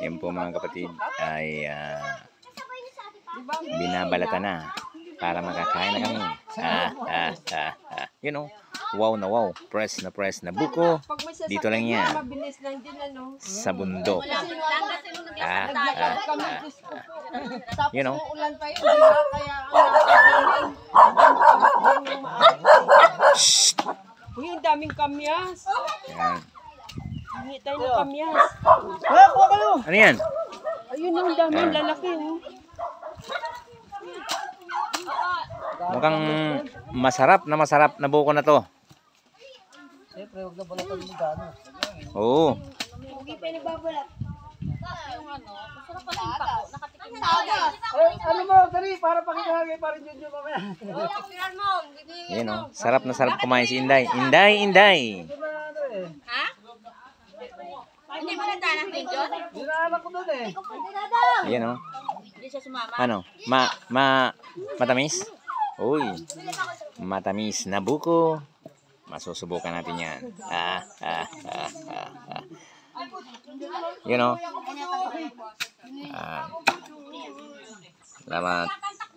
Yan po mga kapatid ay binabalatan na para makakain na kami. You know, wow na wow. Press na buko. Dito lang yan. Sa bundok. You know. Shhh! Uy, ang daming kamyas. Yan. Hingi tayo ng kamyas. Ano yan? Ayun, ang daming lalaki. Mukhang masarap na buko na to. Siyempre, huwag na balatan mo gano'n. Oo. Hindi pa nagbabalat. Yung ano, masarap pa rin pa ko. Nakatikim na. Ano mo, dali, para pakita kay parin Junjun mamaya. Yan o. Sarap na sarap kumain si Inday. Inday! Ha? Hindi mo nagdanak din yun? Dinaanak ko doon eh. Yan o. Hindi siya sumama. Ano? Matamis? Uy. Matamis na buko. Masusubukan natin yan. You know. Salamat.